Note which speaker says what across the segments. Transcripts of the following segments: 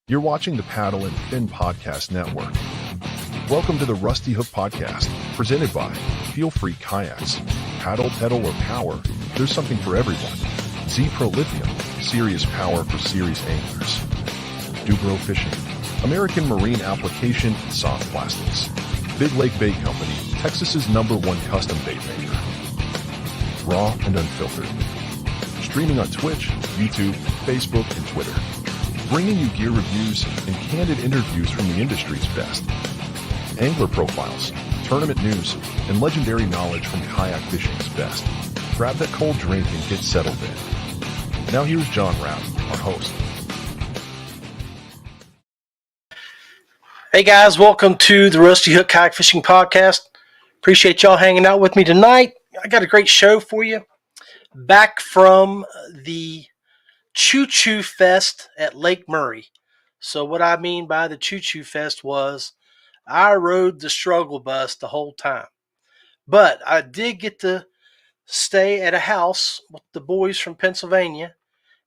Speaker 1: You're watching the Paddle and Fin Podcast Network. Welcome to the Rusty Hook Podcast, presented by Feelfree Kayaks. Paddle, pedal, or power, there's something for everyone. ZPRO Lithium, serious power for serious anglers. DuBro Fishing, American marine application and soft plastics. Big Lake Bait Company, Texas's #1 custom bait maker. Raw and unfiltered. Streaming on Twitch, YouTube, Facebook, and Twitter. Bringing you gear reviews and candid interviews from the industry's best. Angler profiles, tournament news, and legendary knowledge from kayak fishing's best. Grab that cold drink and get settled in. Now here's John Rapp, our host.
Speaker 2: Hey guys, welcome to the Rusty Hook Kayak Fishing Podcast. Appreciate y'all hanging out with me tonight. I got a great show for you. Back from the Choo Choo Fest at Lake Murray. So what I mean by the Choo Choo Fest was I rode the struggle bus the whole time. But I did get to stay at a house with the boys from Pennsylvania,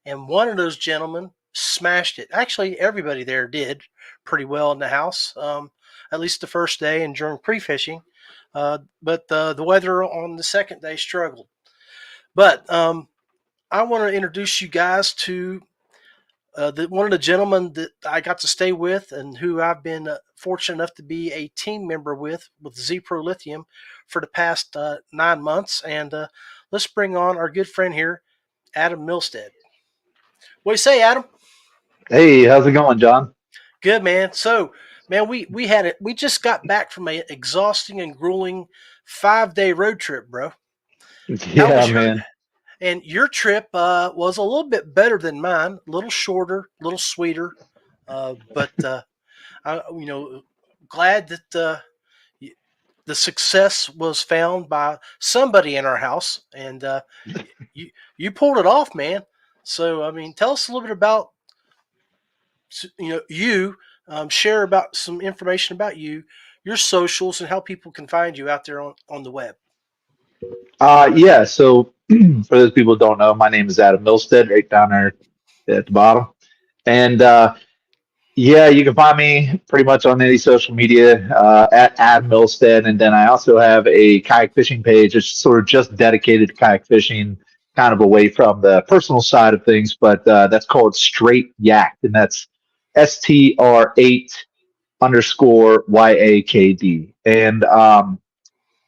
Speaker 2: and one of those gentlemen smashed it. Actually, everybody there did pretty well in the house, at least the first day and during pre-fishing. But the weather on the second day struggled. But I want to introduce you guys to one of the gentlemen that I got to stay with and who I've been fortunate enough to be a team member with ZPRO Lithium for the past 9 months. And let's bring on our good friend here, Adam Milstead. What do you say, Adam?
Speaker 3: Hey, how's it going, John?
Speaker 2: Good, man. So, man, we just got back from an exhausting and grueling 5-day road trip, bro.
Speaker 3: Yeah, man.
Speaker 2: And your trip was a little bit better than mine, a little shorter, a little sweeter, but glad that the success was found by somebody in our house, and you pulled it off, man. So, I mean, tell us a little bit about you. Share about some information about you, your socials, and how people can find you out there on the web.
Speaker 3: Yeah, so for those people who don't know, my name is Adam Milstead, right down there at the bottom. And yeah, you can find me pretty much on any social media at Adam Milstead. And then I also have a kayak fishing page. It's sort of just dedicated to kayak fishing, kind of away from the personal side of things, but that's called Straight Yak, and that's STR8_YAKD. And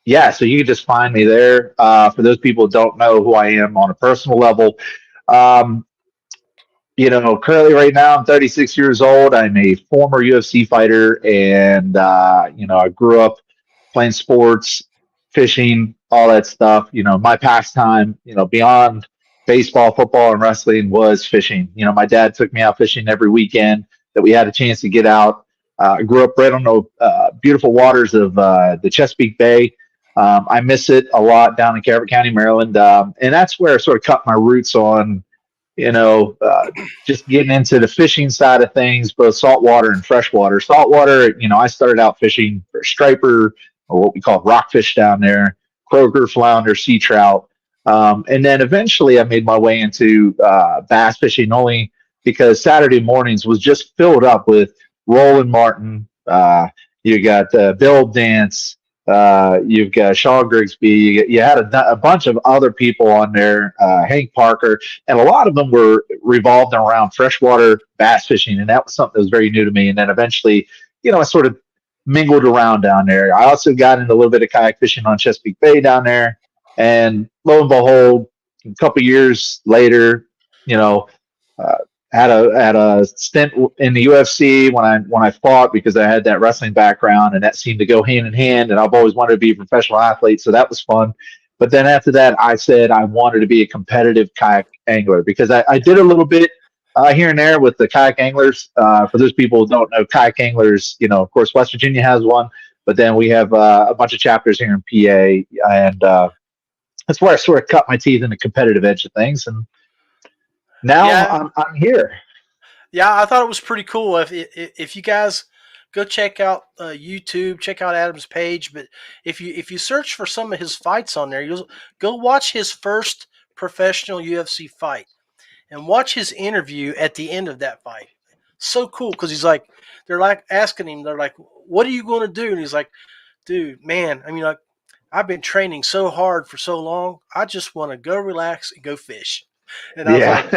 Speaker 3: yeah, so you can just find me there. For those people who don't know who I am on a personal level, currently right now I'm 36 years old. I'm a former UFC fighter, and I grew up playing sports, fishing, all that stuff. My pastime, beyond baseball, football, and wrestling was fishing. My dad took me out fishing every weekend that we had a chance to get out. I grew up right on the beautiful waters of the Chesapeake Bay. I miss it a lot down in Kayak County, Maryland. And that's where I sort of cut my roots on, just getting into the fishing side of things, both saltwater and freshwater. Saltwater, I started out fishing for striper, or what we call rockfish down there, croaker, flounder, sea trout. And then eventually I made my way into bass fishing, only because Saturday mornings was just filled up with Roland Martin. You got Bill Dance. You've got Shaw Grigsby. You had a bunch of other people on there, Hank Parker, and a lot of them were revolved around freshwater bass fishing, and that was something that was very new to me. And then eventually, I sort of mingled around down there. I also got into a little bit of kayak fishing on Chesapeake Bay down there, and lo and behold, a couple years later, had a stint in the UFC when I fought, because I had that wrestling background, and that seemed to go hand in hand. And I've always wanted to be a professional athlete, so that was fun. But then after that, I said I wanted to be a competitive kayak angler, because I did a little bit here and there with the kayak anglers. For those people who don't know, kayak anglers, of course, West Virginia has one, but then we have a bunch of chapters here in PA, and that's where I sort of cut my teeth in the competitive edge of things. And now I'm here.
Speaker 2: Yeah, I thought it was pretty cool. If you guys go check out YouTube, check out Adam's page. But if you search for some of his fights on there, you'll go watch his first professional UFC fight and watch his interview at the end of that fight. so cool because he's like, they're like asking him, they're like, what are you going to do? And he's like, dude, man, I mean, like, I've been training so hard for so long. I just want to go relax and go fish. And I was like,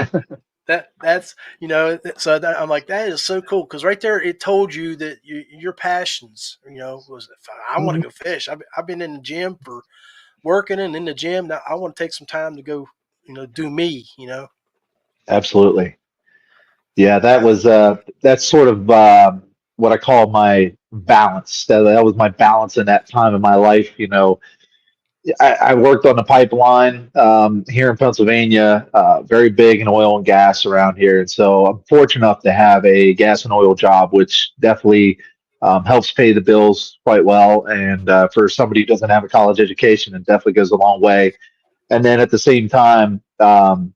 Speaker 3: Yeah.
Speaker 2: that's, so that, I'm like, that is so cool. Cause right there, it told you that your passions, was, I want to go fish. I've been in the gym for working and in the gym. Now I want to take some time to go, do me.
Speaker 3: Absolutely. Yeah,
Speaker 2: Yeah.
Speaker 3: that's sort of what I call my balance. That was my balance in that time of my life. I worked on the pipeline here in Pennsylvania, very big in oil and gas around here. And so I'm fortunate enough to have a gas and oil job, which definitely helps pay the bills quite well. And for somebody who doesn't have a college education, it definitely goes a long way. And then at the same time, I'm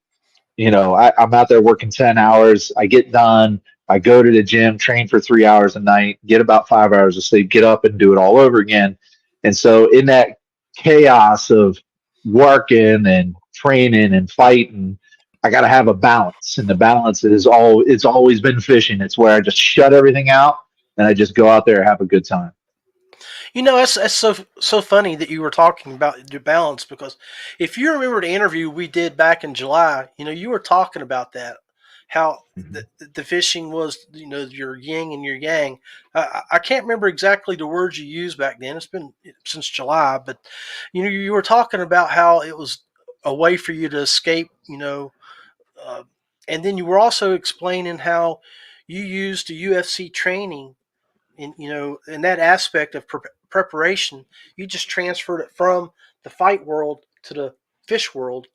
Speaker 3: out there working 10 hours. I get done. I go to the gym, train for 3 hours a night, get about 5 hours of sleep, get up and do it all over again. And so in that chaos of working and training and fighting, I got to have a balance. And the balance it's always been fishing. It's where I just shut everything out and I just go out there and have a good time.
Speaker 2: That's so funny that you were talking about your balance because if you remember the interview we did back in July, you were talking about that, how the fishing was, your yin and your yang. I can't remember exactly the words you used back then. It's been since July, but you were talking about how it was a way for you to escape, uh, and then you were also explaining how you used the UFC training in that aspect of preparation. You just transferred it from the fight world to the fish world,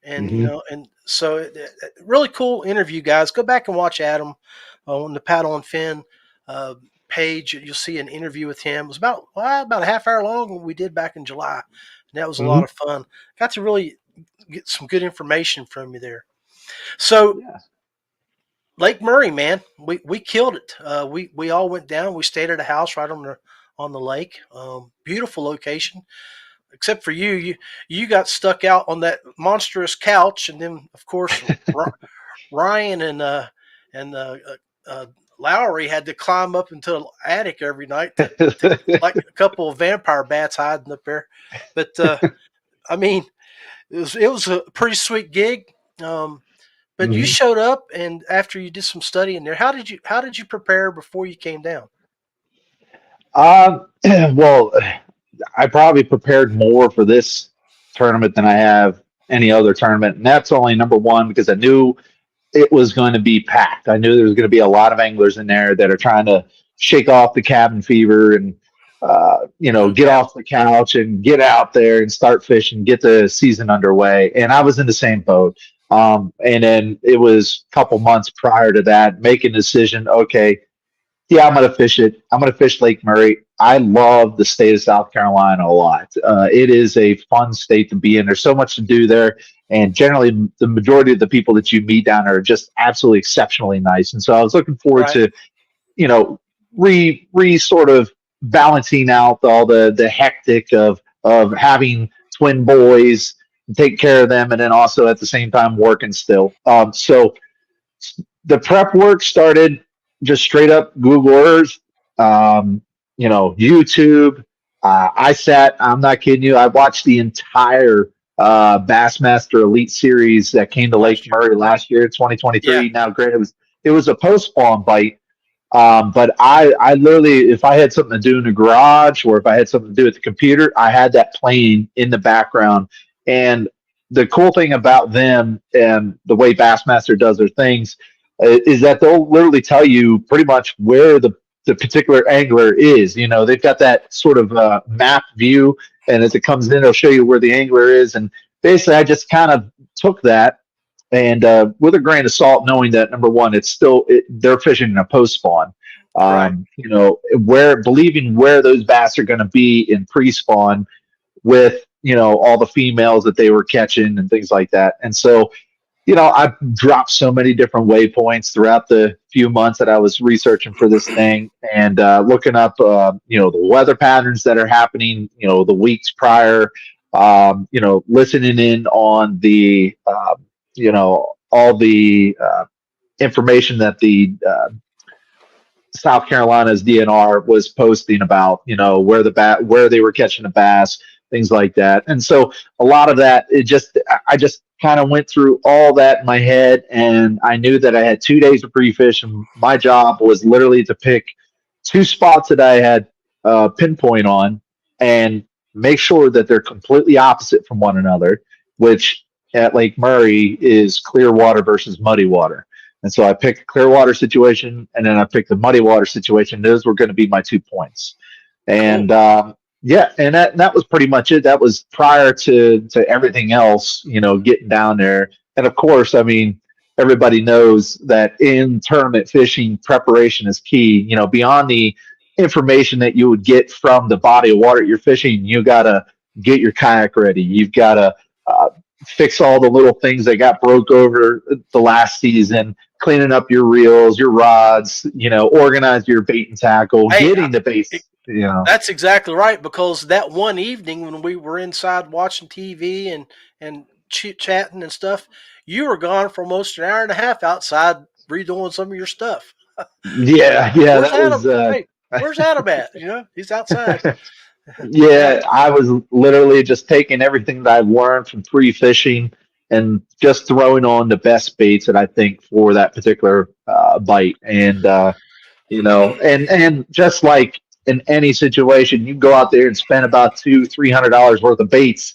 Speaker 2: and
Speaker 3: Mm-hmm.
Speaker 2: and so really cool interview, guys. Go back and watch Adam on the Paddle and Fin page. You'll see an interview with him. It was about a half hour long. We did back in July, and that was a
Speaker 3: Mm-hmm.
Speaker 2: lot of fun. Got to really get some good information from you there. So
Speaker 3: Yeah.
Speaker 2: Lake Murray, man, we killed it. We all went down. We stayed at a house right on the lake. Beautiful location, except for you got stuck out on that monstrous couch, and then of course Ryan and Lowry had to climb up into the attic every night to like a couple of vampire bats hiding up there. But I mean, it was a pretty sweet gig. But you
Speaker 3: Mhm.
Speaker 2: showed up, and after you did some study in there, how did you prepare before you came down?
Speaker 3: Well, I probably prepared more for this tournament than I have any other tournament, and that's only number one because I knew it was going to be packed. I knew there was going to be a lot of anglers in there that are trying to shake off the cabin fever and
Speaker 2: No
Speaker 3: get
Speaker 2: doubt.
Speaker 3: off the couch and get out there and start fishing, get the season underway. And I was in the same boat. And then it was a couple months prior to that, making a decision. Okay, yeah, I'm going to fish it. I'm going to fish Lake Murray. I love the state of South Carolina a lot. It is a fun state to be in. There's so much to do there. And generally, the majority of the people that you meet down there are just absolutely exceptionally nice. And so I was looking forward
Speaker 2: Right.
Speaker 3: to, you know, re sort of balancing out all the hectic of having twin boys and take care of them. And then also at the same time working still. So the prep work started just straight up Google Earth, YouTube. I'm not kidding you. I watched the entire Bassmaster Elite Series that came to Lake
Speaker 2: Last year.
Speaker 3: Murray last year,
Speaker 2: Yeah.
Speaker 3: 2023. Now, granted, it was a post spawn bite, but I literally, if I had something to do in the garage or if I had something to do with the computer, I had that playing in the background. And the cool thing about them and the way Bassmaster does their things is that they'll literally tell you pretty much where the particular angler is. They've got that sort of map view, and as it comes in, it'll show you where the angler is. And basically, I just kind of took that and with a grain of salt, knowing that number one, they're fishing in a post spawn.
Speaker 2: Right.
Speaker 3: Where believing where those bass are going to be in pre spawn with all the females that they were catching and things like that. And so I've dropped so many different waypoints throughout the few months that I was researching for this thing and looking up, the weather patterns that are happening, the weeks prior, listening in on all the information that the South Carolina's DNR was posting about, where they were catching the bass, things like that. And so a lot of that, I just kind of went through all that in my head, and I knew that I had 2 days of pre-fish, and my job was literally to pick two spots that I had pinpoint on and make sure that they're completely opposite from one another, which at Lake Murray is clear water versus muddy water. And so I picked a clear water situation, and then I picked the muddy water situation. Those were going to be my 2 points. And yeah, and that was pretty much it. That was prior to everything else, getting down there. And of course, I mean, everybody knows that in tournament fishing, preparation is key. Beyond the information that you would get from the body of water you're fishing, you got to get your kayak ready. You've got to fix all the little things that got broke over the last season, cleaning up your reels, your rods, organize your bait and tackle, getting the bait.
Speaker 2: That's exactly right, because that one evening when we were inside watching TV and chatting and stuff, you were gone for almost an hour and a half outside redoing some of your stuff.
Speaker 3: Yeah,
Speaker 2: where's Adam at? He's outside.
Speaker 3: Yeah, I was literally just taking everything that I've learned from pre-fishing and just throwing on the best baits that I think for that particular bite. And and just like in any situation, you go out there and spend about $200-300 worth of baits.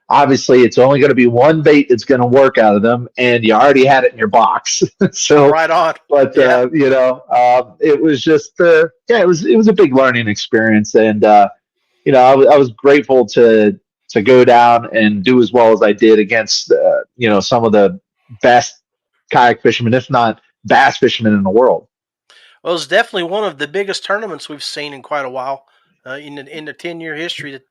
Speaker 3: Obviously, it's only going to be one bait that's going to work out of them, and you already had it in your box. So
Speaker 2: right on.
Speaker 3: But it was just it was a big learning experience, and I was grateful to go down and do as well as I did against some of the best kayak fishermen, if not bass fishermen in the world.
Speaker 2: Well, it's definitely one of the biggest tournaments we've seen in quite a while in the 10-year history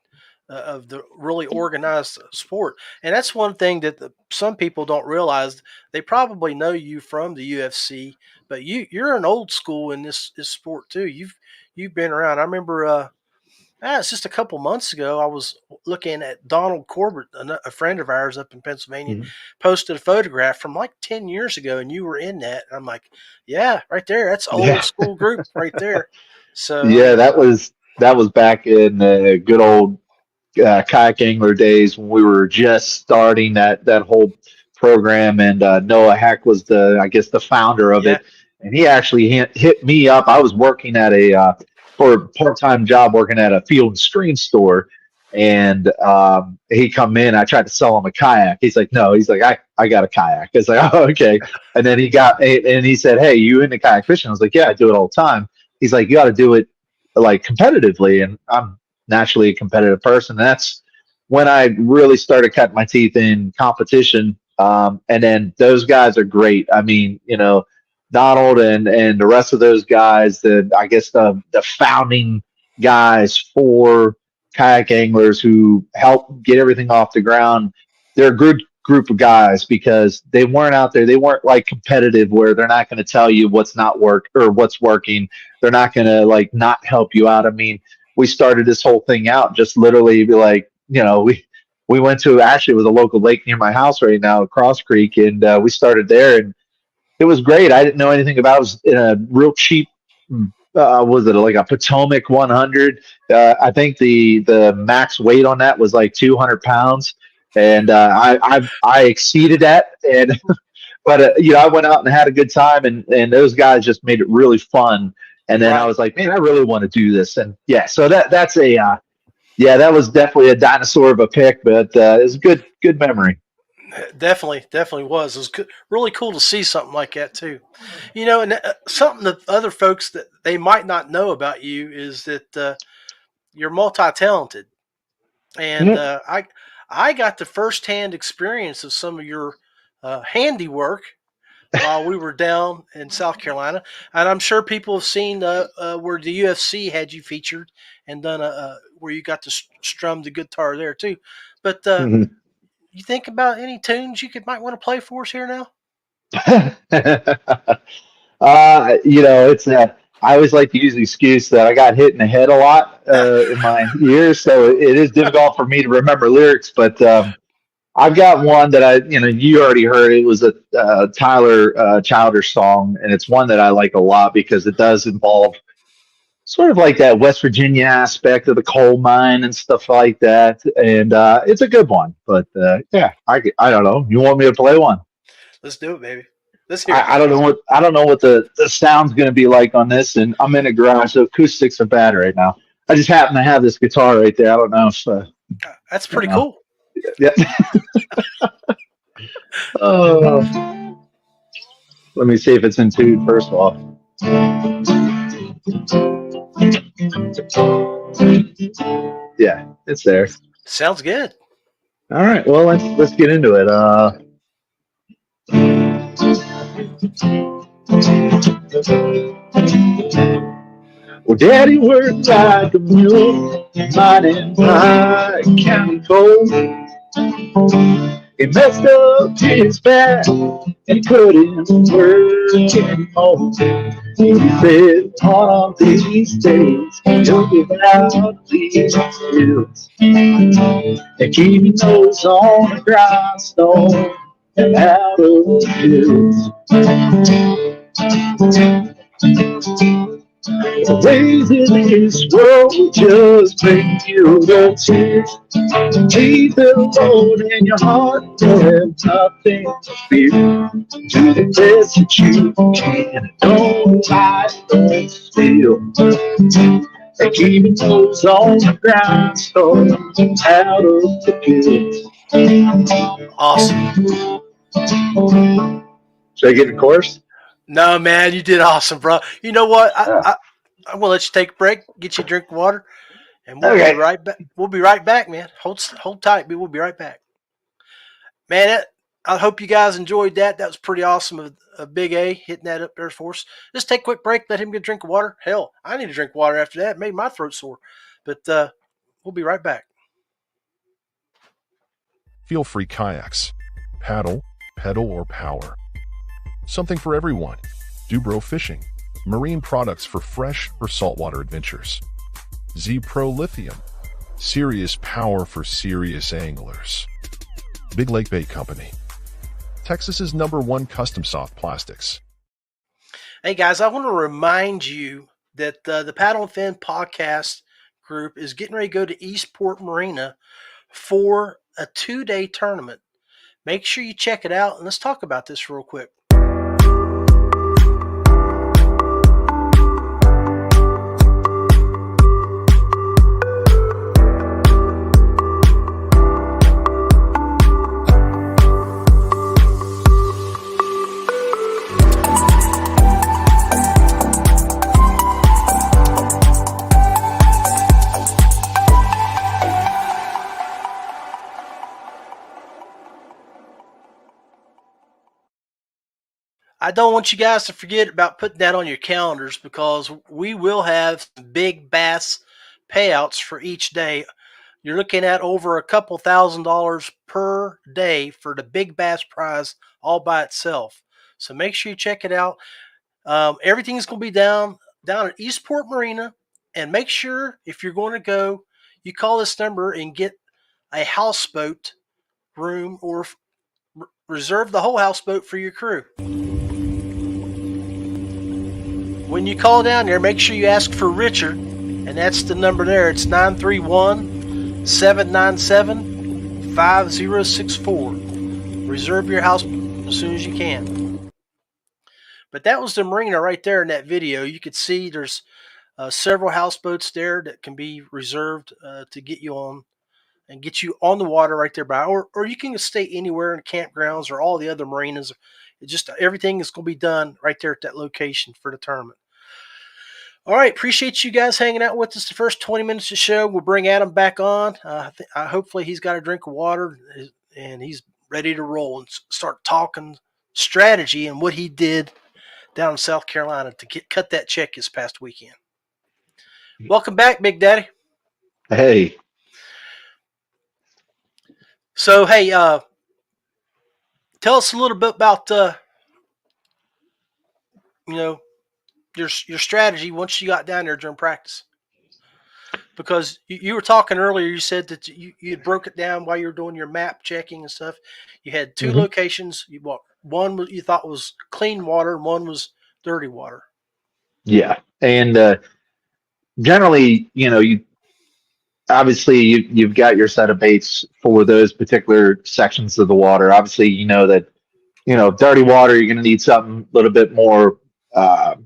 Speaker 2: of the really organized sport. And that's one thing that some people don't realize. They probably know you from the UFC, but you're an old school in this sport too. You've been around. I remember it's just a couple months ago, I was looking at Donald Corbett, a friend of ours up in Pennsylvania, posted a photograph from like 10 years ago, and you were in that. And I'm like, yeah, right there. That's old school group right there. So
Speaker 3: yeah, that was back in the good old kayak angler days when we were just starting that whole program. And Noah Heck was the founder of it. And he actually hit me up. I was working at for a part-time job working at a field and screen store, and he come in. I tried to sell him a kayak. He's like, no. He's like, I got a kayak. I was like, oh, okay. And then he said, hey, you into kayak fishing? I was like, yeah, I do it all the time. He's like, you got to do it like competitively, and I'm naturally a competitive person. And that's when I really started cutting my teeth in competition. And then those guys are great. I mean, Donald and the rest of those guys, the founding guys for kayak anglers who helped get everything off the ground. They're a good group of guys because they weren't out there. They weren't like competitive where they're not going to tell you what's not or what's working. They're not going to like not help you out. I mean, we started this whole thing out just literally like, we went to, actually it was a local lake near my house right now, Cross Creek, and we started there, and it was great. I didn't know anything about it. It was in a real cheap, was it like a Potomac 100? I think the max weight on that was like 200 pounds. And I exceeded that. And but I went out and had a good time, and those guys just made it really fun. And then I was like, man, I really want to do this. And yeah, so that was definitely a dinosaur of a pick, but it was a good memory.
Speaker 2: Definitely was. It was really cool to see something like that too. And something that other folks that they might not know about you is that you're multi-talented, and I got the firsthand experience of some of your handiwork while we were down in South Carolina, and I'm sure people have seen where the UFC had you featured and done where you got to strum the guitar there too. But you think about any tunes you might want to play for us here now?
Speaker 3: It's I always like to use the excuse that I got hit in the head a lot in my years, so it is difficult for me to remember lyrics. But I've got one that you already heard. It was a Tyler Childers song, and it's one that I like a lot because it does involve sort of like that West Virginia aspect of the coal mine and stuff like that. And it's a good one. But yeah, I don't know. You want me to play one?
Speaker 2: Let's do it, baby. Let's hear it.
Speaker 3: I don't know what the sound's going to be like on this, and I'm in a garage, so acoustics are bad right now. I just happen to have this guitar right there. I don't know if
Speaker 2: that's pretty cool.
Speaker 3: Yeah. Let me see if it's in tune first of all. Yeah, it's there.
Speaker 2: Sounds good.
Speaker 3: All right, well let's get into it. Well, Daddy worked like a mule, mining Pike County coal. He messed up his back and couldn't work anymore. He said, one of these days, he'll get out these hills and keep his nose on the grindstone and out of the hills. The ways in this world will just bring you the tears. Leave the Lord in your heart, have nothing to fear. Do the best that you can, don't lie, don't steal. And keep your toes on the grindstone, out of the hills.
Speaker 2: Awesome.
Speaker 3: Should I get the chorus?
Speaker 2: No, man, you did awesome, bro. You know what? I will let you take a break, get you a drink of water, and we'll be right back. We'll be right back, man. Hold tight, we'll be right back. Man, I hope you guys enjoyed that. That was pretty awesome of Big A hitting that up there for us. Just take a quick break, let him get a drink of water. Hell, I need a drink of water after that. It made my throat sore. But we'll be right back.
Speaker 1: Feelfree Kayaks. Paddle, pedal, or power. Something for everyone. DuBro Fishing. Marine products for fresh or saltwater adventures. ZPRO Lithium. Serious power for serious anglers. Big Lake Bait Company. Texas's #1 custom soft plastics.
Speaker 2: Hey guys, I want to remind you that the Paddle and Fin podcast group is getting ready to go to Eastport Marina for a 2-day tournament. Make sure you check it out, and let's talk about this real quick. I don't want you guys to forget about putting that on your calendars because we will have some big bass payouts for each day. You're looking at over a couple $1,000s per day for the big bass prize all by itself. So make sure you check it out. Everything's going to be down at Eastport Marina. And make sure if you're going to go, you call this number and get a houseboat room or reserve the whole houseboat for your crew. When you call down there, make sure you ask for Richard, and that's the number there. It's 931-797-5064. Reserve your house as soon as you can. But that was the marina right there in that video. You could see there's several houseboats there that can be reserved to get you on and get you on the water right there by, or you can stay anywhere in campgrounds or all the other marinas. It just everything is going to be done right there at that location for the tournament. All right, appreciate you guys hanging out with us the first 20 minutes of the show. We'll bring Adam back on. Hopefully he's got a drink of water and he's ready to roll and start talking strategy and what he did down in South Carolina to cut that check this past weekend. Welcome back, Big Daddy.
Speaker 3: Hey.
Speaker 2: So, hey, tell us a little bit about, your strategy once you got down there during practice. because you were talking earlier. You said that you had broke it down while you were doing your map checking and stuff. You had two
Speaker 3: Mm-hmm.
Speaker 2: locations. One you thought was clean water, and one was dirty water.
Speaker 3: Yeah, and generally, you obviously you've got your set of baits for those particular sections of the water. Obviously, you know that dirty water, you're going to need something a little bit more uh,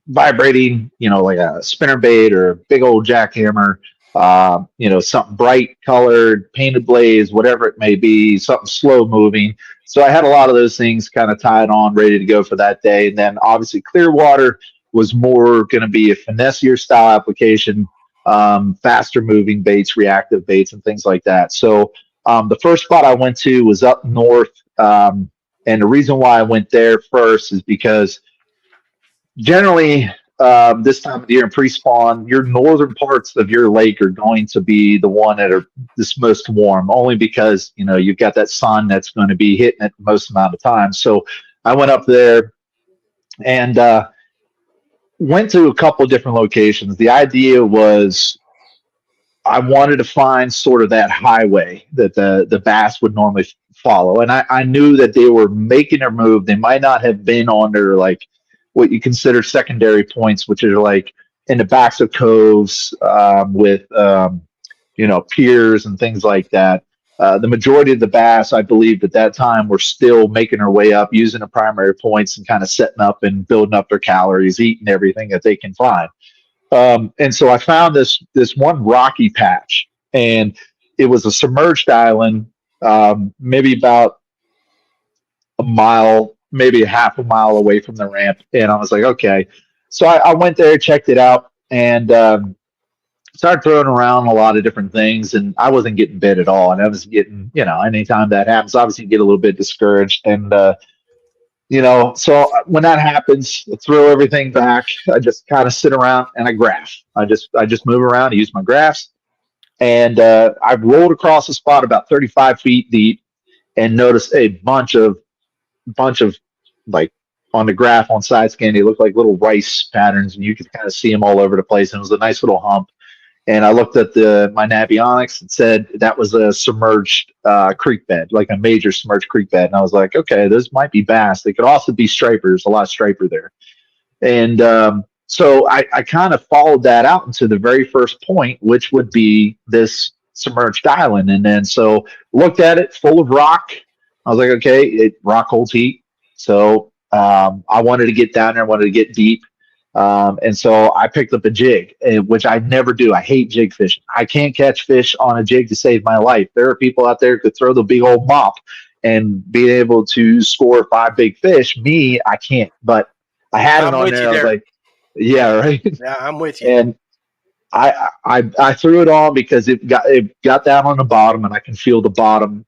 Speaker 3: vibrating, like a spinner bait or a big old jackhammer. Something bright colored, painted blaze, whatever it may be, something slow moving. So I had a lot of those things kind of tied on, ready to go for that day. And then obviously clear water was more going to be a finessier style application, faster moving baits, reactive baits, and things like that. So the first spot I went to was up north. And the reason why I went there first is because generally this time of the year in pre-spawn, your northern parts of your lake are going to be the one that are this most warm, only because you've got that sun that's going to be hitting it the most amount of time. So I went up there and went to a couple of different locations. The idea was I wanted to find sort of that highway that the bass would normally follow. And I knew that they were making their move. They might not have been on their, like, what you consider secondary points, which are like in the backs of coves with, piers and things like that. The majority of the bass, I believed at that time, were still making their way up, using the primary points and kind of setting up and building up their calories, eating everything that they can find. And so I found this one rocky patch, and it was a submerged island, maybe about a mile, maybe a half a mile away from the ramp. And I was like, okay. So I went there, checked it out, and started throwing around a lot of different things. And I wasn't getting bit at all. And I was getting, anytime that happens, obviously you get a little bit discouraged. And so when that happens, I throw everything back. I just kind of sit around and I graph. I just move around, I use my graphs, and I rolled across the spot about 35 feet deep and noticed a bunch of like on the graph on side scan, they look like little rice patterns, and you could kind of see them all over the place. And it was a nice little hump. And I looked at my Navionics and said that was a submerged creek bed, like a major submerged creek bed. And I was like, okay, those might be bass. They could also be stripers, a lot of striper there. And so I kind of followed that out into the very first point, which would be this submerged island. And then so looked at it, full of rock. I was like, okay, rock holds heat. So I wanted to get down there, I wanted to get deep. And so I picked up a jig, which I never do. I hate jig fishing. I can't catch fish on a jig to save my life. There are people out there who could throw the big old mop and be able to score 5 big fish. Me, I can't. But I had it on there. I was like, yeah, right.
Speaker 2: Yeah, I'm with you.
Speaker 3: And I threw it on because it got down on the bottom, and I can feel the bottom.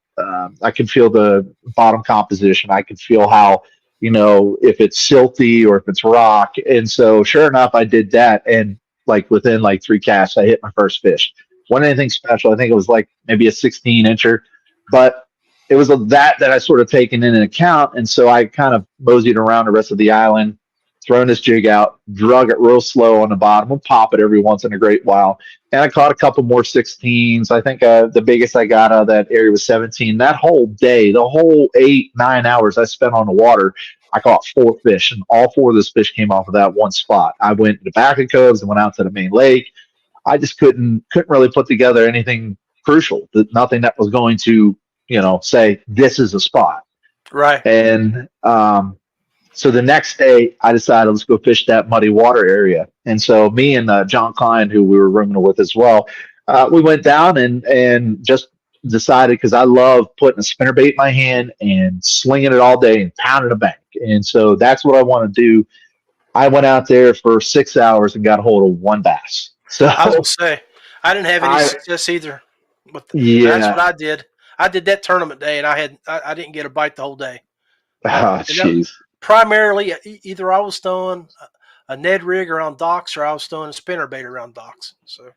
Speaker 3: I can feel the bottom composition. I can feel how, if it's silty or if it's rock. And so sure enough, I did that. And like within like 3 casts, I hit my first fish. Wasn't anything special. I think it was like maybe a 16-incher, but it was that I sort of taken into account. And so I kind of moseyed around the rest of the island, throwing this jig out, drug it real slow on the bottom, and pop it every once in a great while. And I caught a couple more 16s. I think the biggest I got out of that area was 17. That whole day, the whole 8-9 hours I spent on the water, I caught 4 fish, and all 4 of those fish came off of that one spot. I went to the back of coves and went out to the main lake. I just couldn't really put together anything crucial, nothing that was going to, say this is a spot.
Speaker 2: Right.
Speaker 3: And so the next day, I decided let's go fish that muddy water area. And so me and John Klein, who we were rooming with as well, we went down and just decided, because I love putting a spinnerbait in my hand and slinging it all day and pounding a bank. And so that's what I want to do. I went out there for 6 hours and got a hold of 1 bass. So
Speaker 2: I was going to say, I didn't have any success either. But
Speaker 3: yeah,
Speaker 2: that's what I did. I did that tournament day, and I didn't get a bite the whole day.
Speaker 3: Oh, jeez.
Speaker 2: Primarily, either I was throwing a Ned rig around docks, or I was throwing a spinnerbait around docks. So,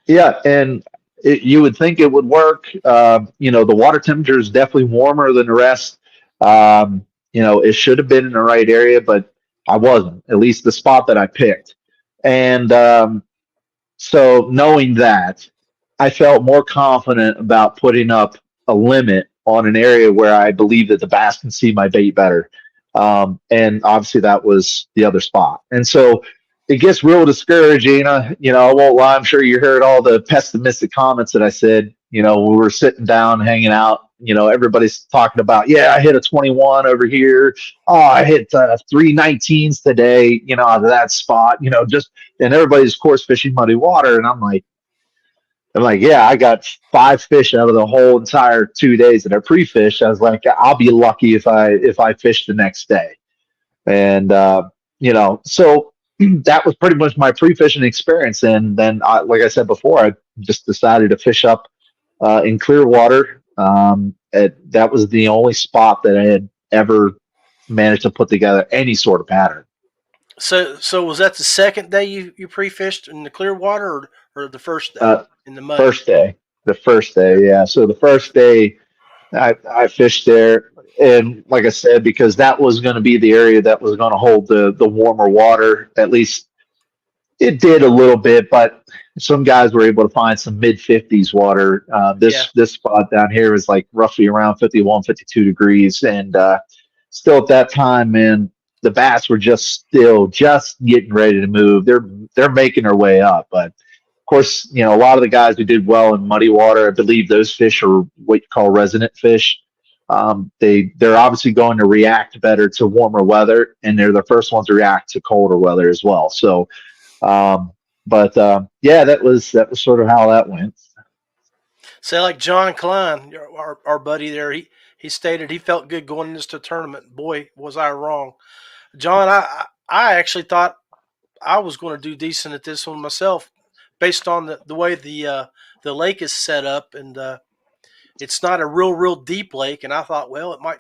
Speaker 3: yeah, and you would think it would work. The water temperature is definitely warmer than the rest. It should have been in the right area, but I wasn't. At least the spot that I picked, and So knowing that, I felt more confident about putting up a limit on an area where I believe that the bass can see my bait better. And obviously that was the other spot. And so it gets real discouraging. I won't lie. I'm sure you heard all the pessimistic comments that I said, when we were sitting down, hanging out, everybody's talking about, yeah, I hit a 21 over here. Oh, I hit 319s today, out of that spot, and everybody's course fishing muddy water. And I'm like, yeah, I got 5 fish out of the whole entire 2 days that I pre-fished. I was like, I'll be lucky if I fish the next day. And so that was pretty much my pre-fishing experience. And then, like I said before, I just decided to fish up in clear water. That was the only spot that I had ever managed to put together any sort of pattern.
Speaker 2: So was that the second day you pre-fished in the clear water, or the first day in the mud?
Speaker 3: The first day, yeah. So the first day I fished there, and like I said, because that was going to be the area that was going to hold the warmer water. At least it did a little bit, but some guys were able to find some mid 50s water. This spot down here is like roughly around 51, 52 degrees, and still at that time, man, the bass were just getting ready to move. They're making their way up, but of course, a lot of the guys who did well in muddy water, I believe those fish are what you call resident fish. They're obviously going to react better to warmer weather, and they're the first ones to react to colder weather as well. So, yeah, that was sort of how that went.
Speaker 2: So, like John Klein, our buddy there, he stated he felt good going into the tournament. Boy, was I wrong. John, I actually thought I was going to do decent at this one myself, based on the way the lake is set up, and it's not a real deep lake. And I thought, well, it might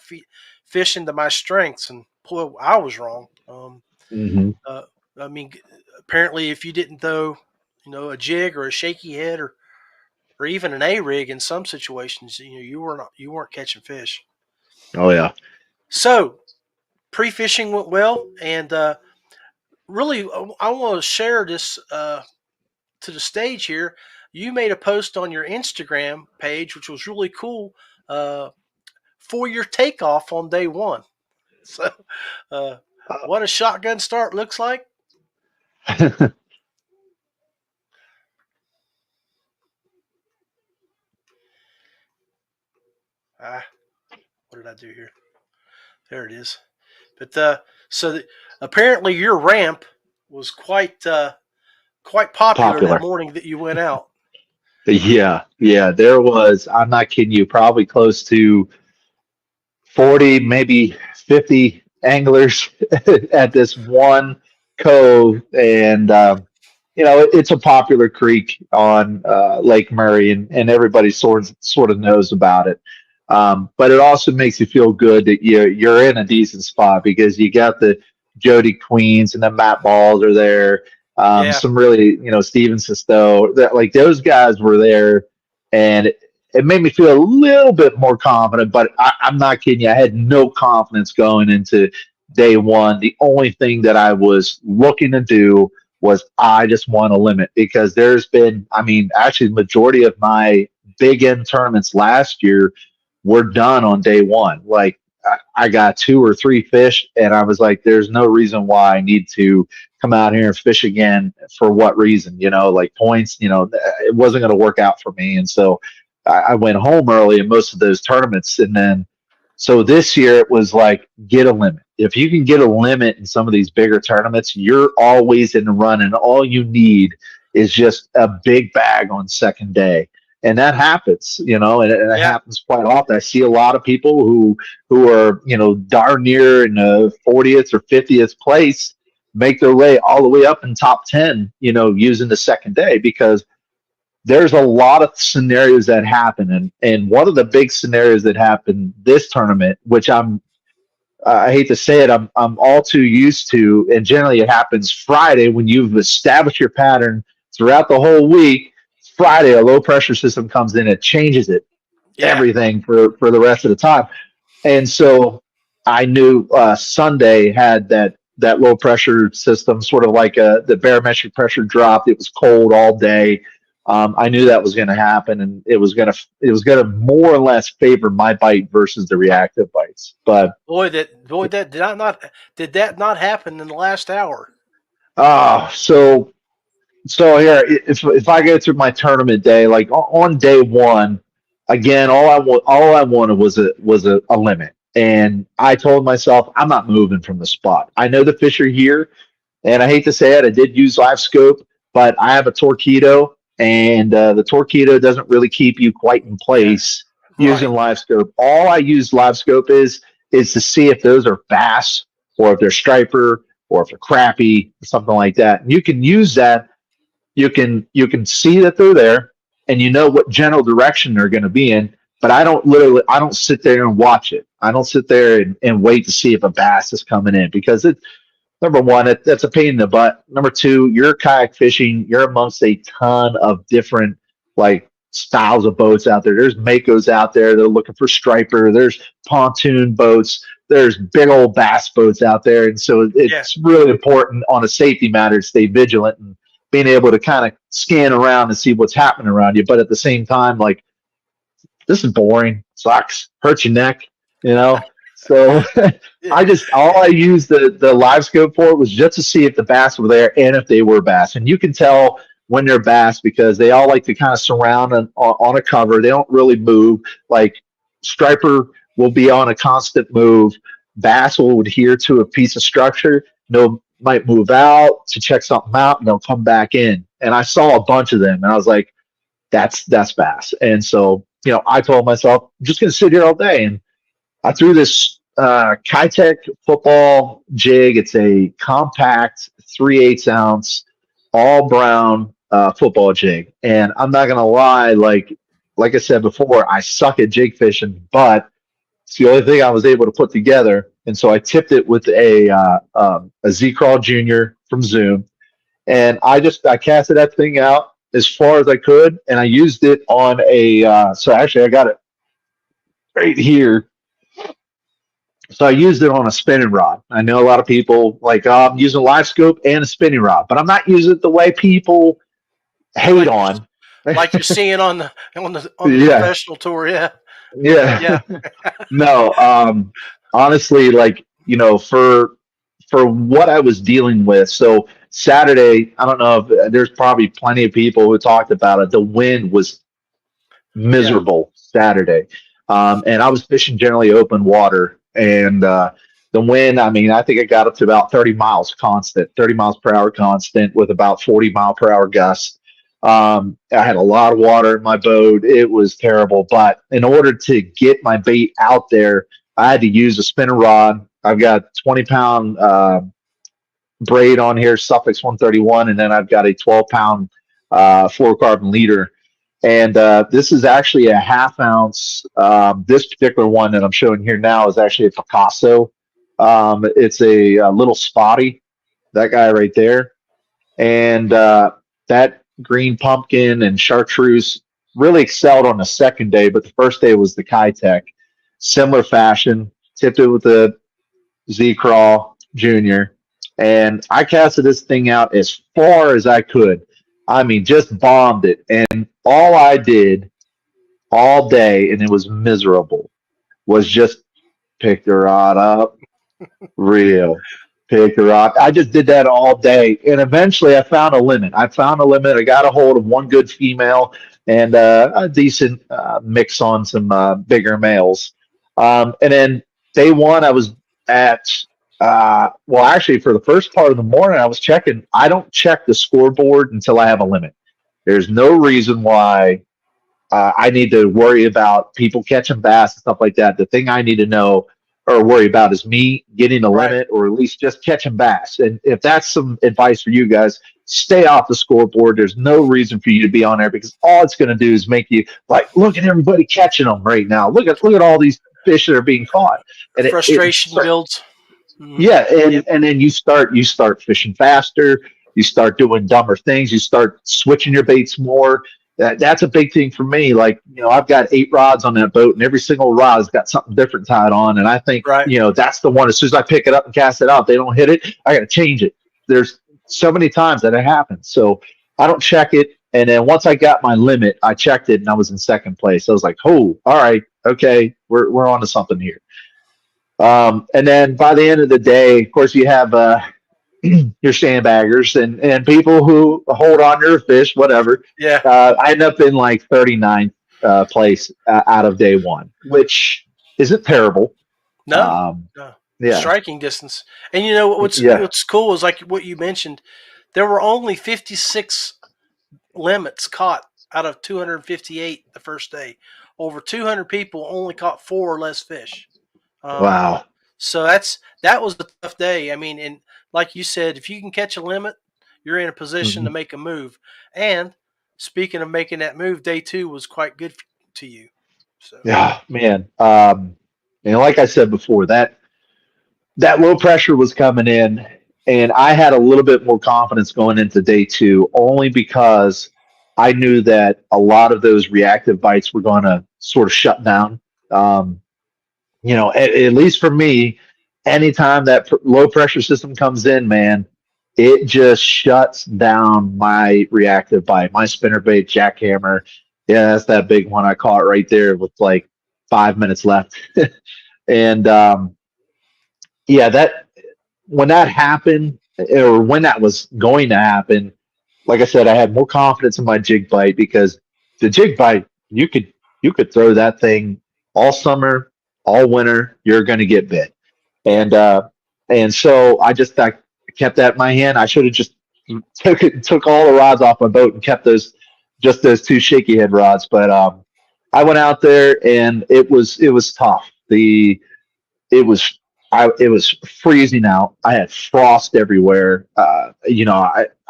Speaker 2: fish into my strengths, and boy, I was wrong. I mean, apparently, if you didn't throw, a jig or a shaky head or even an A-rig in some situations, you weren't catching fish.
Speaker 3: Oh yeah.
Speaker 2: So pre-fishing went well, and really, I want to share this to the stage here. You made a post on your Instagram page, which was really cool, for your takeoff on day one. So, what a shotgun start looks like. What did I do here? There it is. But apparently your ramp was quite popular that morning that you went out.
Speaker 3: Yeah. There was, I'm not kidding you, probably close to 40, maybe 50 anglers at this one cove. And, it's a popular creek on Lake Murray, and everybody sort of knows about it. But it also makes you feel good that you're in a decent spot, because you got the Jody Queens and the Matt Balls are there. Some really, Steven Sisto, like those guys were there, and it made me feel a little bit more confident. But I'm not kidding you, I had no confidence going into day one. The only thing that I was looking to do was I just want a limit, because there's been, actually the majority of my big end tournaments last year were done on day one. Like I got 2 or 3 fish, and I was like, there's no reason why I need to come out here and fish again. For what reason? Like points, it wasn't going to work out for me. And so I went home early in most of those tournaments. And then, so this year it was like, get a limit. If you can get a limit in some of these bigger tournaments, you're always in the run, and all you need is just a big bag on second day. And that happens, and it happens quite often. I see a lot of people who are, darn near in the 40th or 50th place, make their way all the way up in top 10, using the second day, because there's a lot of scenarios that happen. And one of the big scenarios that happened this tournament, which I hate to say it, I'm all too used to, and generally it happens Friday when you've established your pattern throughout the whole week. Friday, a low pressure system comes in, it changes everything for the rest of the time. And so I knew Sunday had that that low pressure system, sort of like the barometric pressure dropped. It was cold all day. I knew that was going to happen, and it was going to more or less favor my bite versus the reactive bites. But
Speaker 2: that did that not happen in the last hour?
Speaker 3: So here, if I go through my tournament day, like on day one, again, all I wanted was a limit, and I told myself I'm not moving from the spot. I know the fish are here, and I hate to say it, I did use live scope, but I have a Torpedo, and the Torpedo doesn't really keep you quite in place using live scope. All I use live scope is to see if those are bass or if they're striper or if they're crappie or something like that. And you can use that. You can see that they're there, and you know what general direction they're going to be in. But I don't sit there and watch it. I don't sit there and wait to see if a bass is coming in, because number one, that's a pain in the butt. Number two, you're kayak fishing. You're amongst a ton of different like styles of boats out there. There's Makos out there. They're looking for striper. There's pontoon boats. There's big old bass boats out there. And so it's really important on a safety matter to stay vigilant and being able to kind of scan around and see what's happening around you. But at the same time, like, this is boring, sucks, hurts your neck, So all I used the live scope for was just to see if the bass were there and if they were bass. And you can tell when they're bass because they all like to kind of surround on a cover. They don't really move. Like striper will be on a constant move. Bass will adhere to a piece of structure. Might move out to check something out, and they'll come back in. And I saw a bunch of them, and I was like, that's bass. And so, I told myself, I'm just going to sit here all day. And I threw this Kayak football jig. It's a compact 3/8 ounce, all brown football jig. And I'm not going to lie, like I said before, I suck at jig fishing, but it's the only thing I was able to put together. And so I tipped it with a ZPRO Junior from Zoom. And I casted that thing out as far as I could. And I used it on so actually I got it right here. So I used it on a spinning rod. I know a lot of people like, I'm using a live scope and a spinning rod, but I'm not using it the way people hate on.
Speaker 2: Like you're seeing on the professional tour. Yeah.
Speaker 3: No, honestly, like, for what I was dealing with. So Saturday, I don't know if there's probably plenty of people who talked about it. The wind was miserable Saturday. And I was fishing generally open water, and the wind, I think it got up to about 30 miles per hour constant with about 40 mile per hour gusts. I had a lot of water in my boat. It was terrible. But in order to get my bait out there, I had to use a spinner rod. I've got 20-pound braid on here, Suffix 131, and then I've got a 12-pound fluorocarbon leader. And this is actually a half-ounce. This particular one that I'm showing here now is actually a Picasso. It's a little spotty, that guy right there. And that green pumpkin and chartreuse really excelled on the second day, but the first day was the Kayak. Similar fashion, tipped it with the ZPRO Junior, and I casted this thing out as far as I could. Just bombed it. And all I did all day, and it was miserable, was just pick the rod up, reel, pick the rod. I just did that all day. And eventually I found a limit. I got a hold of one good female and a decent mix on some bigger males. And then day one, I was at actually, for the first part of the morning, I was checking. I don't check the scoreboard until I have a limit. There's no reason why I need to worry about people catching bass and stuff like that. The thing I need to know or worry about is me getting a limit, or at least just catching bass. And if that's some advice for you guys, stay off the scoreboard. There's no reason for you to be on there, because all it's going to do is make you like, look at everybody catching them right now. Look at all these fish that are being caught. And
Speaker 2: frustration builds.
Speaker 3: Yeah, and then you start fishing faster. You start doing dumber things. You start switching your baits more. that's a big thing for me. Like, I've got 8 rods on that boat, and every single rod's got something different tied on. And I think,
Speaker 2: Right.
Speaker 3: That's the one. As soon as I pick it up and cast it out, they don't hit it, I got to change it. There's so many times that it happens. So I don't check it. And then once I got my limit, I checked it and I was in second place. I was like, oh, all right, okay, we're on to something here. And then by the end of the day, of course, you have your sandbaggers and people who hold on to your fish, whatever.
Speaker 2: Yeah.
Speaker 3: I end up in like 39th place out of day one, which isn't terrible.
Speaker 2: No.
Speaker 3: Yeah.
Speaker 2: Striking distance. And what's cool is like what you mentioned. There were only 56 limits caught out of 258 the first day. Over 200 people only caught 4 or less fish.
Speaker 3: Wow.
Speaker 2: So that was a tough day. I mean, and like you said, if you can catch a limit, you're in a position to make a move. And speaking of making that move, day 2 was quite good to you. So.
Speaker 3: Yeah, man. And like I said before, that low pressure was coming in, and I had a little bit more confidence going into day 2, only because I knew that a lot of those reactive bites were going to sort of shut down. At least for me, anytime that low pressure system comes in, man, it just shuts down my reactive bite, my spinnerbait, jackhammer. Yeah, that's that big one I caught right there with like 5 minutes left. And that when that happened, or when that was going to happen, like I said, I had more confidence in my jig bite, because the jig bite, you could throw that thing all summer, all winter, you're going to get bit. And so I kept that in my hand. I should have just took all the rods off my boat and kept those 2 shaky head rods. But I went out there and it was tough. It was freezing out. I had frost everywhere. I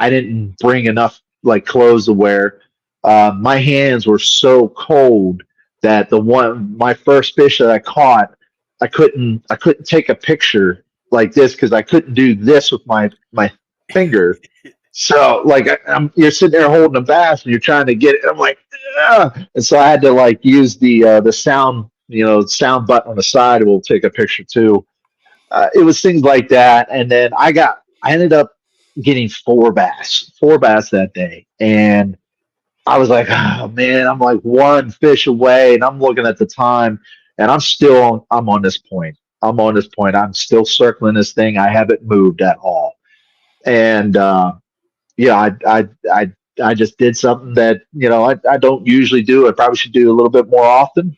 Speaker 3: didn't bring enough like clothes to wear. My hands were so cold that my first fish that I caught, I couldn't take a picture like this, because I couldn't do this with my finger. So like you're sitting there holding a bass and you're trying to get it. I'm like, ugh. And so I had to like use the sound sound button on the side. It will take a picture too. It was things like that. And then I ended up getting 4 bass that day. And I was like, oh man, I'm like 1 fish away, and I'm looking at the time, and I'm on this point. I'm still circling this thing. I haven't moved at all. And I just did something that I don't usually do. I probably should do a little bit more often.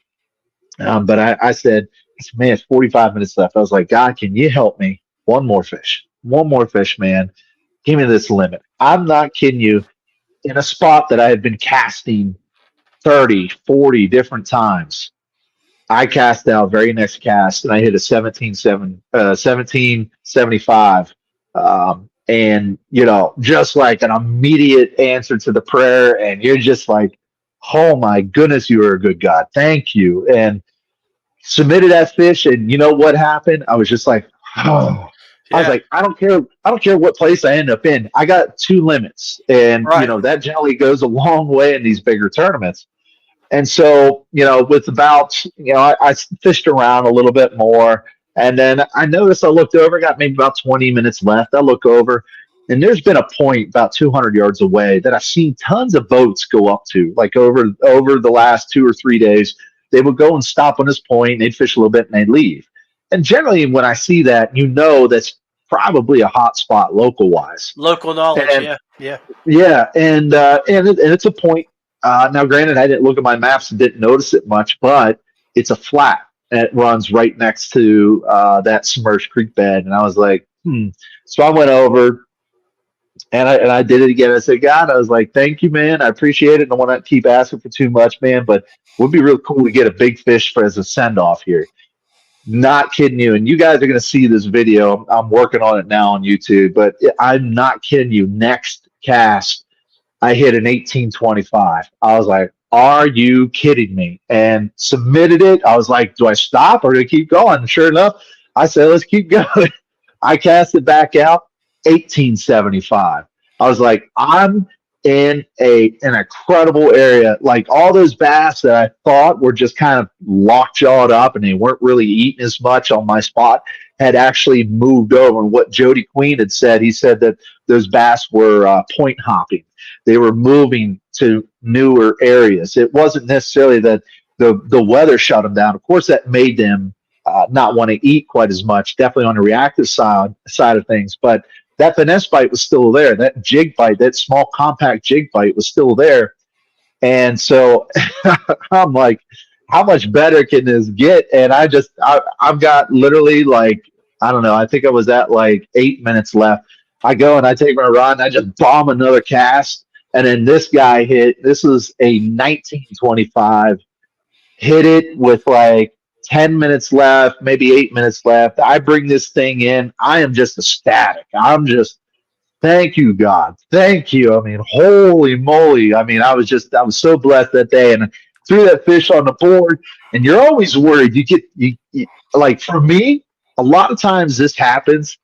Speaker 3: But I said, man, it's 45 minutes left. I was like, God, can you help me? One more fish, man. Give me this limit. I'm not kidding you. In a spot that I had been casting 30, 40 different times, I cast out very next cast, and I hit a 1775. And, just like an immediate answer to the prayer. And you're just like, oh my goodness, you are a good God. Thank you. And submitted that fish. And you know what happened? I was just like, oh. Yeah. I was like, I don't care what place I end up in. I got 2 limits. And, that generally goes a long way in these bigger tournaments. And so, with about, I fished around a little bit more. And then I noticed, I looked over, got maybe about 20 minutes left. I look over, and there's been a point about 200 yards away that I've seen tons of boats go up to, like over the last 2 or 3 days. They would go and stop on this point, and they'd fish a little bit, and they'd leave. And generally, when I see that, that's probably a hot spot local-wise.
Speaker 2: Local knowledge, yeah.
Speaker 3: Yeah, and it's a point. Now, granted, I didn't look at my maps and didn't notice it much, but it's a flat. And it runs right next to that submerged creek bed. And I was like, So I went over, and I did it again. I said, God, I was like, thank you, man. I appreciate it. And I want to keep asking for too much, man. But it would be real cool to get a big fish as a send-off here. Not kidding you. And you guys are going to see this video. I'm working on it now on YouTube. But I'm not kidding you. Next cast, I hit an 1825. I was like, are you kidding me? And submitted it. I was like, do I stop or do I keep going? And sure enough, I said, let's keep going. I cast it back out, 1875. I was like, I'm in an incredible area. Like all those bass that I thought were just kind of lockjawed up and they weren't really eating as much on my spot had actually moved over. And what Jody Queen had said, he said that those bass were point hopping. They were moving to newer areas. It wasn't necessarily that the weather shut them down. Of course, that made them not want to eat quite as much, definitely on the reactive side of things. But that finesse bite was still there. That jig bite, that small compact jig bite was still there. And so I'm like, how much better can this get? And I've got literally like, I don't know, I think I was at like 8 minutes left. I go and I take my run. I just bomb another cast. And then this guy this was a 1925, hit it with like 10 minutes left, maybe 8 minutes left. I bring this thing in. I am just ecstatic. I'm just, thank you, God. Thank you. I mean, holy moly. I mean, I was so blessed that day. And I threw that fish on the board. And you're always worried. Like for me, a lot of times this happens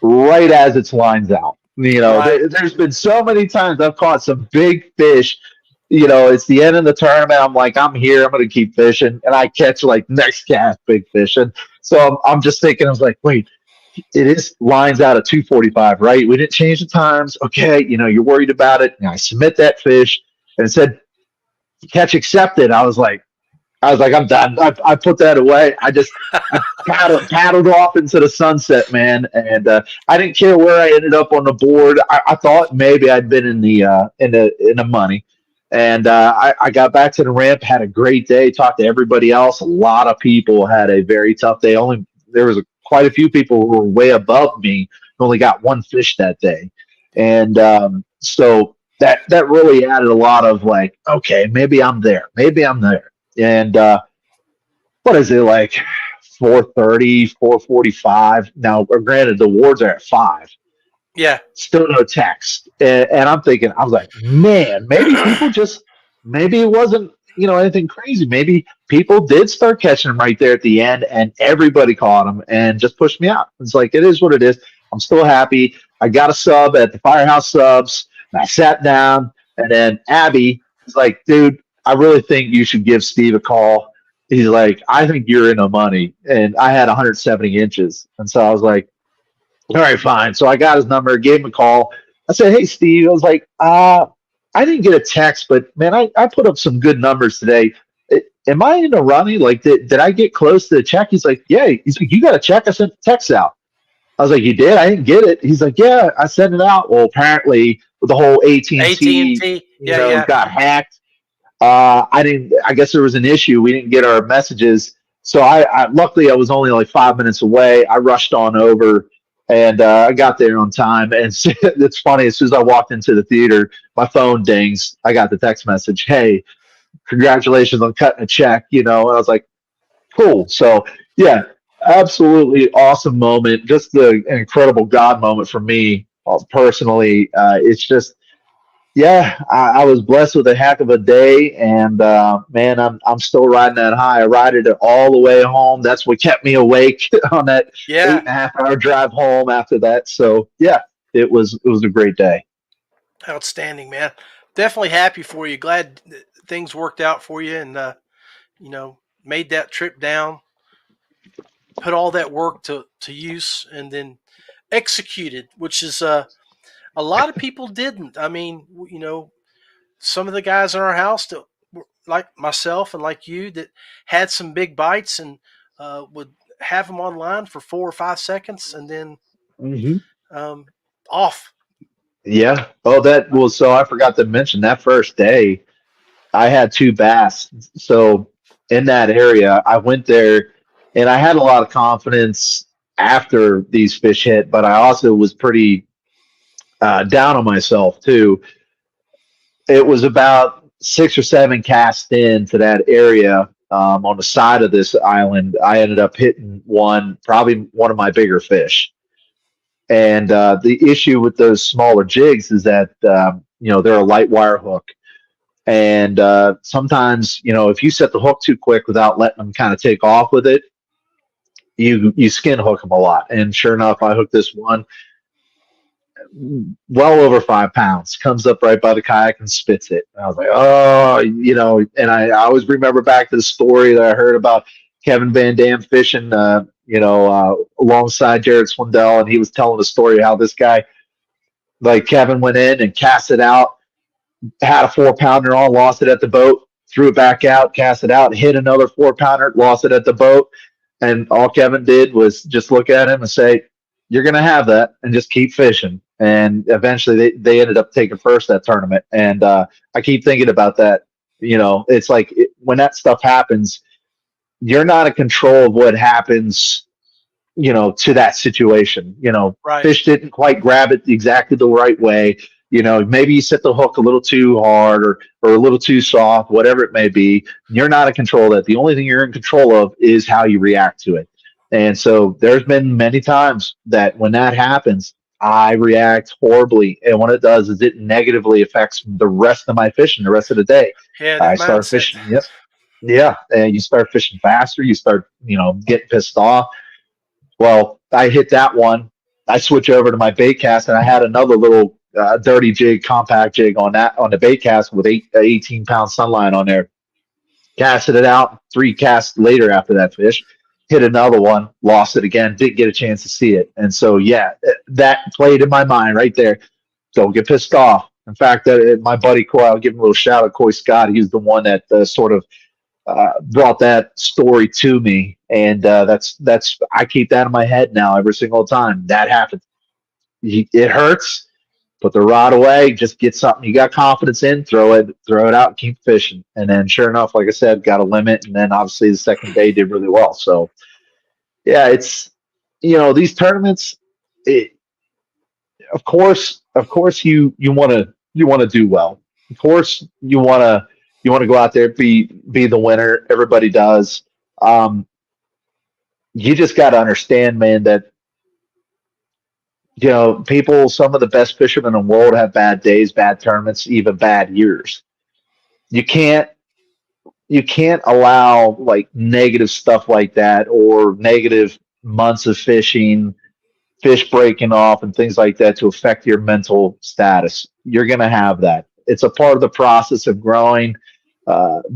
Speaker 3: right as it's lines out. You know,
Speaker 2: Right.
Speaker 3: there's been so many times I've caught some big fish. You know, it's the end of the tournament. I'm like, I'm here. I'm going to keep fishing. And I catch like next cast big fish. And so I'm just thinking, I was like, wait, it is lines out at 2:45, right? We didn't change the times. Okay. You know, you're worried about it. And I submit that fish and it said catch accepted. I was like, I'm done. I put that away. I paddled off into the sunset, man. And I didn't care where I ended up on the board. I thought maybe I'd been in the money. And I got back to the ramp, had a great day, talked to everybody else. A lot of people had a very tough day. There was quite a few people who were way above me who only got one fish that day. And so that really added a lot of like, okay, maybe I'm there. And what is it, like 4:30, 4:45? Now, granted, the awards are at 5.
Speaker 2: Yeah.
Speaker 3: Still no text. And I'm thinking, I was like, man, maybe maybe it wasn't, anything crazy. Maybe people did start catching them right there at the end and everybody caught them and just pushed me out. It's like, it is what it is. I'm still happy. I got a sub at the Firehouse Subs and I sat down and then Abby was like, dude, I really think you should give Steve a call. He's like, I think you're in the money. And I had 170 inches. And so I was like, all right, fine. So I got his number, gave him a call. I said, hey, Steve. I was like, I didn't get a text, but, man, I put up some good numbers today. Am I in the running? Like, did I get close to the check? He's like, yeah. He's like, you got a check? I sent the text out. I was like, you did? I didn't get it. He's like, yeah, I sent it out. Well, apparently with the whole AT&T, got hacked. I guess there was an issue. We didn't get our messages. So luckily I was only like 5 minutes away. I rushed on over and I got there on time. And it's funny. As soon as I walked into the theater, my phone dings. I got the text message. Hey, congratulations on cutting a check, And I was like, cool. So yeah, absolutely awesome moment. Just an incredible God moment for me personally. It's just, yeah, I was blessed with a heck of a day, and man, I'm still riding that high. I ride it all the way home. That's what kept me awake on that 8.5-hour drive home after that. So yeah, it was a great day.
Speaker 2: Outstanding, man. Definitely happy for you. Glad things worked out for you, and made that trip down, put all that work to use, and then executed, which is a lot of people didn't. I mean, some of the guys in our house that were like myself and like you that had some big bites and would have them online for 4 or 5 seconds and then off.
Speaker 3: Yeah. Oh, so I forgot to mention that first day I had 2 bass. So in that area, I went there and I had a lot of confidence after these fish hit, but I also was pretty down on myself too. It was about 6 or 7 casts into that area on the side of this island. I ended up hitting probably one of my bigger fish. And the issue with those smaller jigs is that they're a light wire hook, and sometimes if you set the hook too quick without letting them kind of take off with it, you skin hook them a lot. And sure enough, I hooked this one. well over 5 pounds, comes up right by the kayak and spits it. And I was like, oh, and I always remember back to the story that I heard about Kevin Van Dam fishing, alongside Jared Swindell. And he was telling the story how this guy, like Kevin, went in and cast it out, had a 4-pounder on, lost it at the boat, threw it back out, cast it out, hit another 4-pounder, lost it at the boat. And all Kevin did was just look at him and say, you're going to have that, and just keep fishing. And eventually they ended up taking first that tournament. And I keep thinking about that. It's like when that stuff happens, you're not in control of what happens, to that situation.
Speaker 2: Right.
Speaker 3: Fish didn't quite grab it exactly the right way. Maybe you set the hook a little too hard or a little too soft, whatever it may be. You're not in control of that. The only thing you're in control of is how you react to it. And so there's been many times that when that happens, I react horribly. And what it does is it negatively affects the rest of my fishing the rest of the day.
Speaker 2: Yeah,
Speaker 3: I start fishing. Yep. Yeah. And you start fishing faster. You start, getting pissed off. Well, I hit that one. I switch over to my bait cast, and I had another little dirty jig, compact jig on the bait cast with 18-pound sunline on there. Casted it out 3 casts later after that fish. Hit another one, lost it again, didn't get a chance to see it. And so, yeah, that played in my mind right there. Don't get pissed off. In fact, my buddy Coy, I'll give him a little shout out, Coy Scott. He's the one that sort of brought that story to me. And that's I keep that in my head now every single time that happens. It hurts. Put the rod away, just get something you got confidence in, throw it out, keep fishing. And then sure enough, like I said, got a limit. And then obviously the second day did really well. So yeah, it's, these tournaments, of course you want to do well. Of course you want to go out there, be the winner. Everybody does. You just got to understand, man, that some of the best fishermen in the world have bad days, bad tournaments, even bad years. You can't allow like negative stuff like that, or negative months of fishing, fish breaking off and things like that to affect your mental status. You're going to have that. It's a part of the process of growing,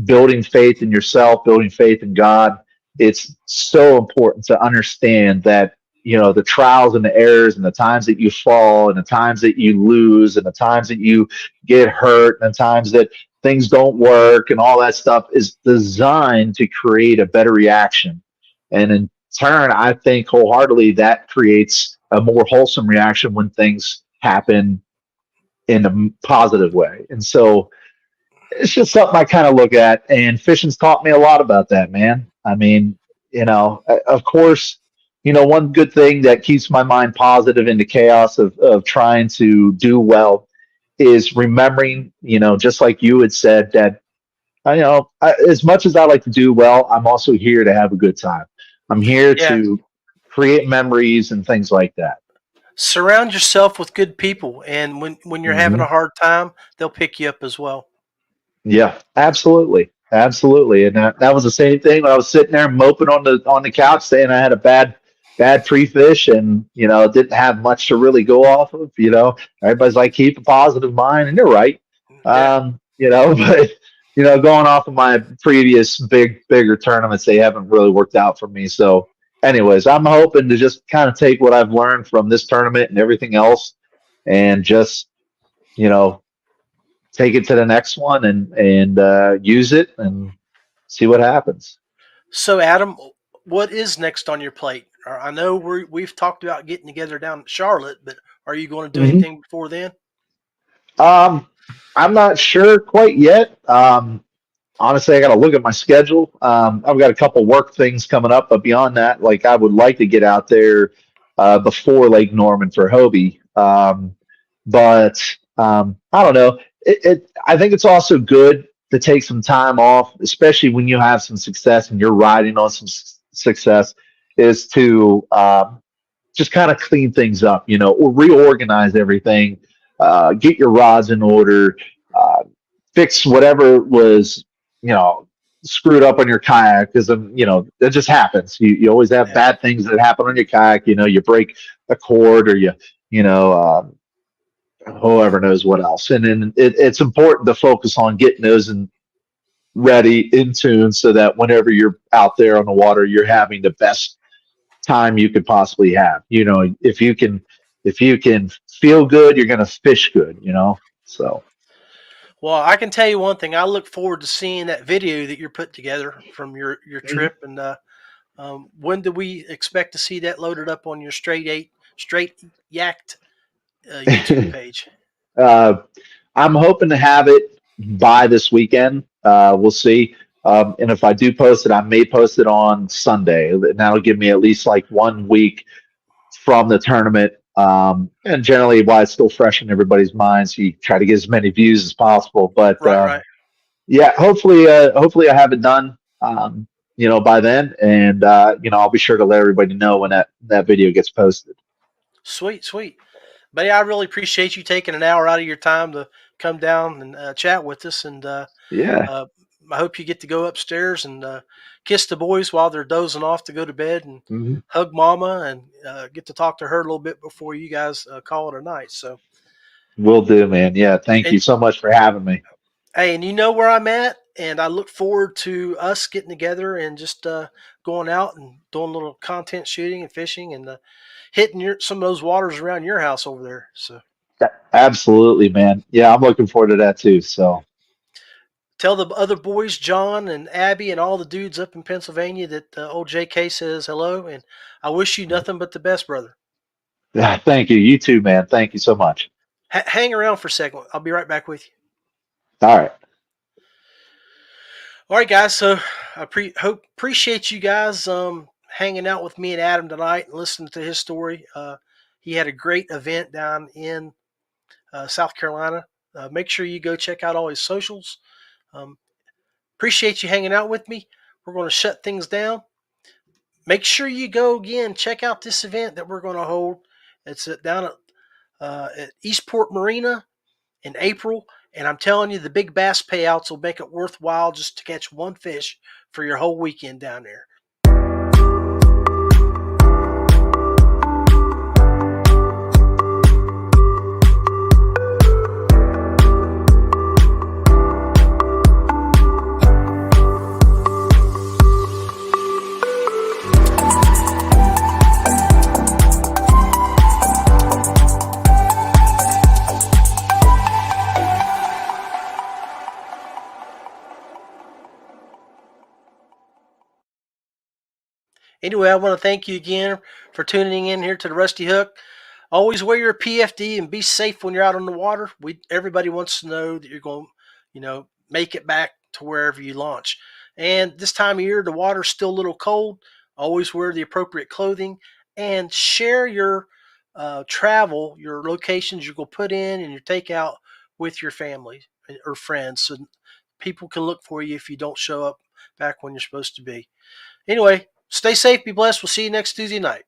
Speaker 3: building faith in yourself, building faith in God. It's so important to understand that the trials and the errors and the times that you fall and the times that you lose and the times that you get hurt and the times that things don't work and all that stuff is designed to create a better reaction. And in turn, I think wholeheartedly that creates a more wholesome reaction when things happen in a positive way. And so it's just something I kind of look at, and fishing's taught me a lot about that, man. I mean, of course, one good thing that keeps my mind positive in the chaos of trying to do well is remembering, just like you had said, that, as much as I like to do well, I'm also here to have a good time. I'm here to create memories and things like that.
Speaker 2: Surround yourself with good people, and when you're having a hard time, they'll pick you up as well. Yeah,
Speaker 3: absolutely. Absolutely. And that was the same thing when I was sitting there moping on the couch saying I had a bad pre-fish and, didn't have much to really go off of. Everybody's like, keep a positive mind, and they're right.
Speaker 2: Yeah.
Speaker 3: But, going off of my previous bigger tournaments, they haven't really worked out for me. So anyways, I'm hoping to just kind of take what I've learned from this tournament and everything else and just, take it to the next one and use it and see what happens.
Speaker 2: So Adam, what is next on your plate? I know we've talked about getting together down in Charlotte, but are you going to do anything before then?
Speaker 3: I'm not sure quite yet. Honestly, I got to look at my schedule. I've got a couple work things coming up, but beyond that, like I would like to get out there before Lake Norman for Hobie. But I don't know. I think it's also good to take some time off, especially when you have some success and you're riding on some success, is to just kind of clean things up, or reorganize everything, get your rods in order, fix whatever was, screwed up on your kayak, because, that just happens. You always have bad things that happen on your kayak. You break a cord, or whoever knows what else. And then it's important to focus on getting those ready in tune so that whenever you're out there on the water, you're having the best time you could possibly have. If you can feel good, you're going to fish good, So,
Speaker 2: Well, I can tell you one thing. I look forward to seeing that video that you're put together from your trip. And when do we expect to see that loaded up on your Straight Yacked YouTube page?
Speaker 3: I'm hoping to have it by this weekend. We'll see. And if I do post it, I may post it on Sunday. And that'll give me at least like 1 week from the tournament. And generally, while it's still fresh in everybody's minds, you try to get as many views as possible. But
Speaker 2: Right.
Speaker 3: yeah, hopefully I have it done, by then, and I'll be sure to let everybody know when that video gets posted.
Speaker 2: Sweet. But yeah, I really appreciate you taking an hour out of your time to come down and chat with us. And
Speaker 3: Yeah.
Speaker 2: I hope you get to go upstairs and kiss the boys while they're dozing off to go to bed, and
Speaker 3: Mhm.
Speaker 2: hug Mama, and get to talk to her a little bit before you guys call it a night. So,
Speaker 3: Will do, man. Yeah, thank
Speaker 2: and
Speaker 3: you so much for having me.
Speaker 2: hey, and you know where I'm at, and I look forward to us getting together and just going out and doing a little content shooting and fishing, and hitting some of those waters around your house over there. So.
Speaker 3: Absolutely, man. Yeah, I'm looking forward to that too. So,
Speaker 2: Tell the other boys, John and Abby, and all the dudes up in Pennsylvania, that old JK says hello, and I wish you nothing but the best, brother.
Speaker 3: yeah, thank you. You too, man. Thank you so much.
Speaker 2: Hang around for a second. I'll be right back with you.
Speaker 3: All right.
Speaker 2: All right, guys. So I appreciate you guys hanging out with me and Adam tonight and listening to his story. He had a great event down in South Carolina. Make sure you go check out all his socials. Appreciate you hanging out with me. We're going to shut things down. Make sure you go again. Check out this event that we're going to hold. It's down at Eastport Marina in April. And I'm telling you, the big bass payouts will make it worthwhile just to catch one fish for your whole weekend down there. Anyway, I want to thank you again for tuning in here to the Rusty Hook. Always wear your PFD and be safe when you're out on the water. Everybody wants to know that you're going, make it back to wherever you launch. And this time of year, the water's still a little cold. Always wear the appropriate clothing and share your travel, your locations you're going to put in and your takeout with your family or friends, so people can look for you if you don't show up back when you're supposed to be. Anyway, stay safe, be blessed. We'll see you next Tuesday night.